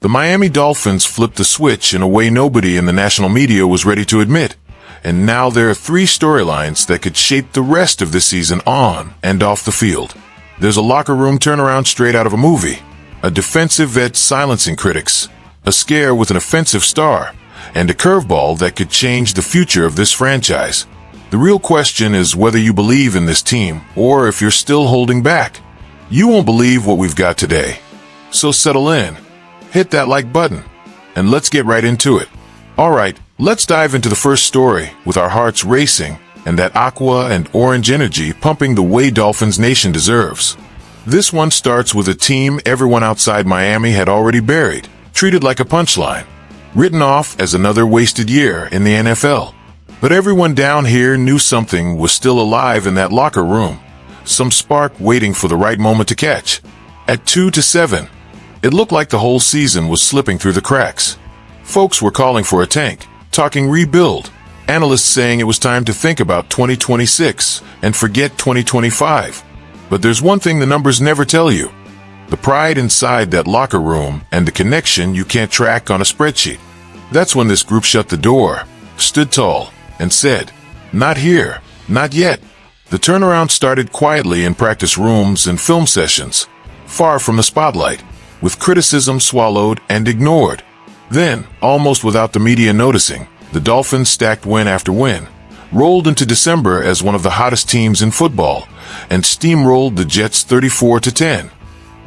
The Miami Dolphins flipped the switch in a way nobody in the national media was ready to admit. And now there are three storylines that could shape the rest of this season on and off the field. There's a locker room turnaround straight out of a movie, a defensive vet silencing critics, a scare with an offensive star, and a curveball that could change the future of this franchise. The real question is whether you believe in this team or if you're still holding back. You won't believe what we've got today. So settle in, hit that like button, and let's get right into it. Alright, let's dive into the first story with our hearts racing and that aqua and orange energy pumping the way Dolphins Nation deserves. This one starts with a team everyone outside Miami had already buried, treated like a punchline, written off as another wasted year in the NFL. But everyone down here knew something was still alive in that locker room, some spark waiting for the right moment to catch. At 2-7, it looked like the whole season was slipping through the cracks. Folks were calling for a tank, talking rebuild, analysts saying it was time to think about 2026 and forget 2025. But there's one thing the numbers never tell you: the pride inside that locker room and the connection you can't track on a spreadsheet. That's when this group shut the door, stood tall, and said, "Not here, not yet." The turnaround started quietly in practice rooms and film sessions, far from the spotlight, with criticism swallowed and ignored. Then, almost without the media noticing, the Dolphins stacked win after win, rolled into December as one of the hottest teams in football, and steamrolled the Jets 34-10,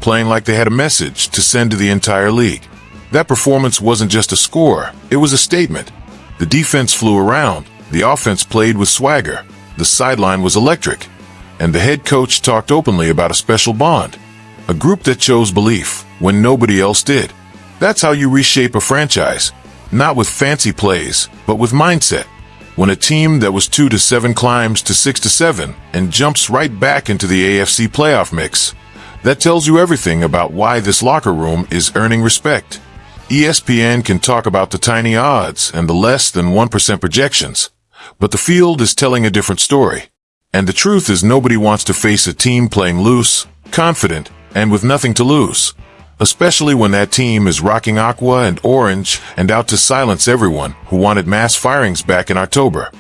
playing like they had a message to send to the entire league. That performance wasn't just a score, it was a statement. The defense flew around, the offense played with swagger, the sideline was electric, and the head coach talked openly about a special bond, a group that chose belief when nobody else did. That's how you reshape a franchise, not with fancy plays, but with mindset. When a team that was 2-7 climbs to 6-7 and jumps right back into the AFC playoff mix, that tells you everything about why this locker room is earning respect. ESPN can talk about the tiny odds and the less than 1% projections, but the field is telling a different story. And the truth is nobody wants to face a team playing loose, confident, and with nothing to lose, especially when that team is rocking aqua and orange and out to silence everyone who wanted mass firings back in October.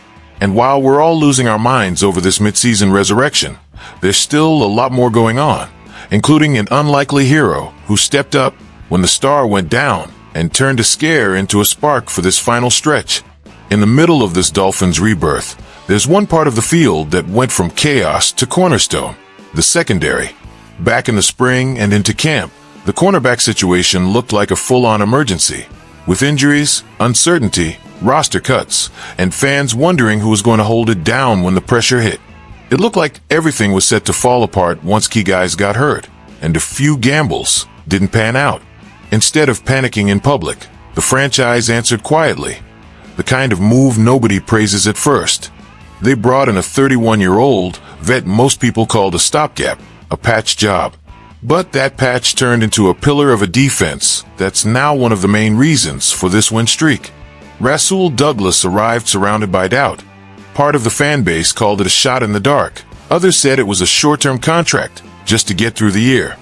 And while we're all losing our minds over this midseason resurrection, there's still a lot more going on, including an unlikely hero who stepped up when the star went down and turned a scare into a spark for this final stretch. In the middle of this Dolphins rebirth, there's one part of the field that went from chaos to cornerstone: the secondary. Back in the spring and into camp, the cornerback situation looked like a full-on emergency, with injuries, uncertainty, roster cuts, and fans wondering who was going to hold it down when the pressure hit. It looked like everything was set to fall apart once key guys got hurt, and a few gambles didn't pan out. Instead of panicking in public, the franchise answered quietly, the kind of move nobody praises at first. They brought in a 31-year-old vet most people called a stopgap, a patch job. But that patch turned into a pillar of a defense that's now one of the main reasons for this win streak. Rasul arrived surrounded by doubt. Part of the fan base called it a shot in the dark. Others said it was a short-term contract, just to get through the year.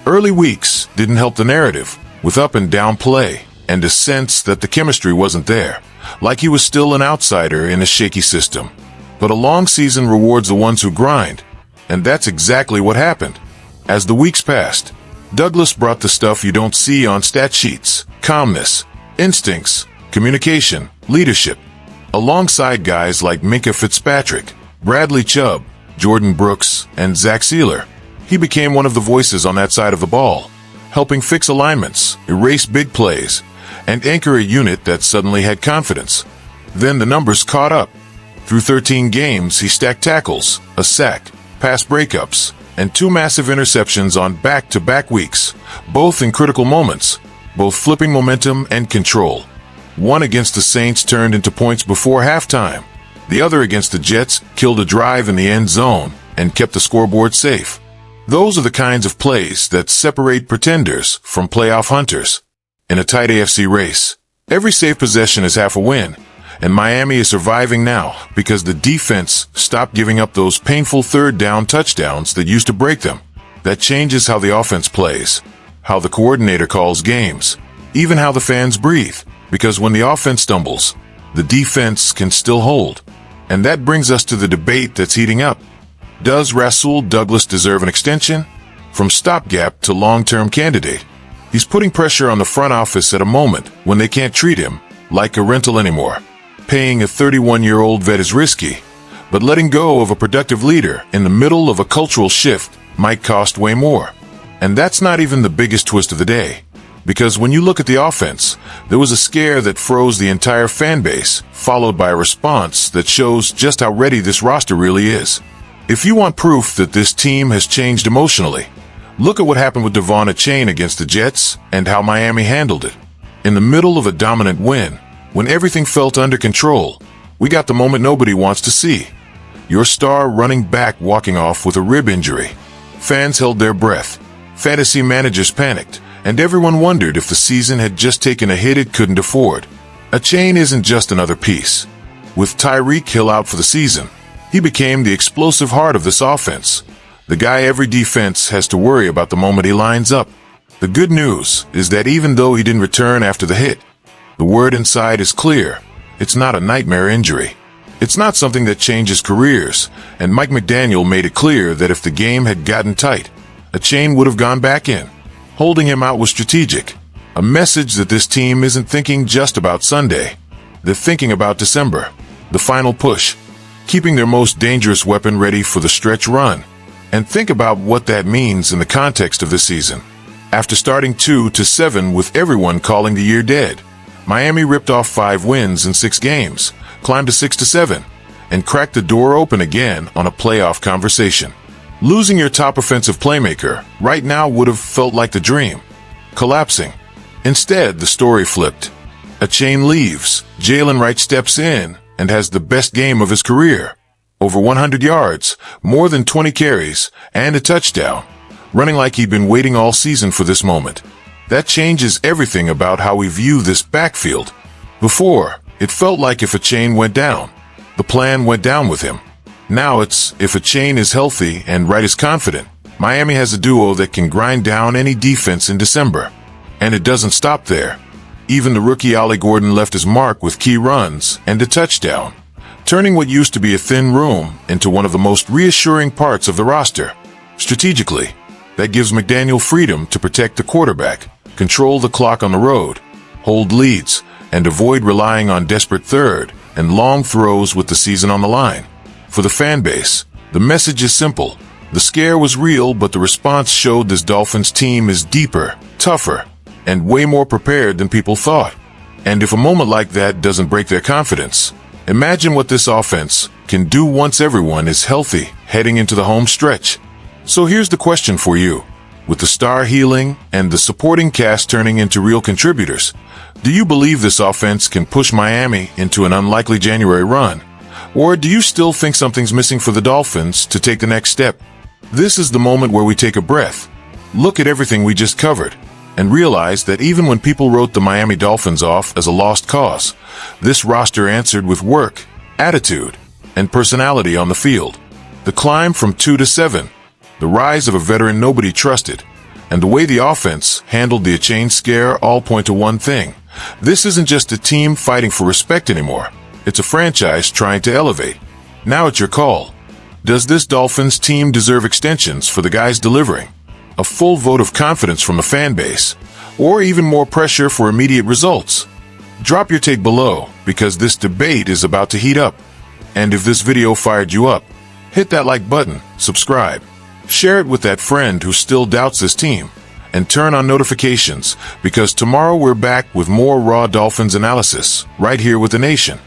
Early weeks didn't help the narrative, with up and down play, and a sense that the chemistry wasn't there, like he was still an outsider in a shaky system. But a long season rewards the ones who grind, and that's exactly what happened. As the weeks passed, Douglas brought the stuff you don't see on stat sheets: calmness, instincts, communication, leadership. Alongside guys like Minkah Fitzpatrick, Bradley Chubb, Jordan Brooks, and Zach Sealer, he became one of the voices on that side of the ball, helping fix alignments, erase big plays, and anchor a unit that suddenly had confidence. Then the numbers caught up. Through 13 games, he stacked tackles, a sack, pass breakups, and 2 massive interceptions on back-to-back weeks, both in critical moments, both flipping momentum and control. One against the Saints turned into points before halftime. The other against the Jets killed a drive in the end zone and kept the scoreboard safe. Those are the kinds of plays that separate pretenders from playoff hunters. In a tight AFC race, every safe possession is half a win, and Miami is surviving now because the defense stopped giving up those painful third-down touchdowns that used to break them. That changes how the offense plays, how the coordinator calls games, even how the fans breathe, because when the offense stumbles, the defense can still hold. And that brings us to the debate that's heating up. Does Rasul Douglas deserve an extension? From stopgap to long-term candidate, he's putting pressure on the front office at a moment when they can't treat him like a rental anymore. Paying a 31-year-old vet is risky, but letting go of a productive leader in the middle of a cultural shift might cost way more. And that's not even the biggest twist of the day. Because when you look at the offense, there was a scare that froze the entire fan base, followed by a response that shows just how ready this roster really is. If you want proof that this team has changed emotionally, look at what happened with Devon Achane against the Jets and how Miami handled it. In the middle of a dominant win, when everything felt under control, we got the moment nobody wants to see. Your star running back walking off with a rib injury. Fans held their breath. Fantasy managers panicked, and everyone wondered if the season had just taken a hit it couldn't afford. Achane isn't just another piece. With Tyreek Hill out for the season, he became the explosive heart of this offense. The guy every defense has to worry about the moment he lines up. The good news is that even though he didn't return after the hit, the word inside is clear. It's not a nightmare injury. It's not something that changes careers, and Mike McDaniel made it clear that if the game had gotten tight, Achane would have gone back in. Holding him out was strategic, a message that this team isn't thinking just about Sunday. They're thinking about December, the final push, keeping their most dangerous weapon ready for the stretch run. And think about what that means in the context of this season. After starting 2-7 with everyone calling the year dead, Miami ripped off 5 wins in 6 games, climbed to 6-7, and cracked the door open again on a playoff conversation. Losing your top offensive playmaker right now would have felt like the dream. Collapsing. Instead, the story flipped. Achane leaves, Jalen Wright steps in, and has the best game of his career. Over 100 yards, more than 20 carries, and a touchdown. Running like he'd been waiting all season for this moment. That changes everything about how we view this backfield. Before, it felt like if Achane went down, the plan went down with him. Now it's, if Achane is healthy and Wright is confident, Miami has a duo that can grind down any defense in December. And it doesn't stop there. Even the rookie Ollie Gordon left his mark with key runs and a touchdown, turning what used to be a thin room into one of the most reassuring parts of the roster. Strategically, that gives McDaniel freedom to protect the quarterback, control the clock on the road, hold leads, and avoid relying on desperate third and long throws with the season on the line. For the fan base, the message is simple. The scare was real, but the response showed this Dolphins team is deeper, tougher, and way more prepared than people thought. And if a moment like that doesn't break their confidence, imagine what this offense can do once everyone is healthy heading into the home stretch. So here's the question for you. With the star healing and the supporting cast turning into real contributors, do you believe this offense can push Miami into an unlikely January run? Or do you still think something's missing for the Dolphins to take the next step? This is the moment where we take a breath, look at everything we just covered, and realize that even when people wrote the Miami Dolphins off as a lost cause, this roster answered with work, attitude, and personality on the field. The climb from 2-7, the rise of a veteran nobody trusted, and the way the offense handled the Achane scare all point to one thing. This isn't just a team fighting for respect anymore. It's a franchise trying to elevate. Now it's your call. Does this Dolphins team deserve extensions for the guys delivering? A full vote of confidence from the fan base? Or even more pressure for immediate results? Drop your take below, because this debate is about to heat up. And if this video fired you up, hit that like button, subscribe, share it with that friend who still doubts this team, and turn on notifications, because tomorrow we're back with more raw Dolphins analysis, right here with the Nation.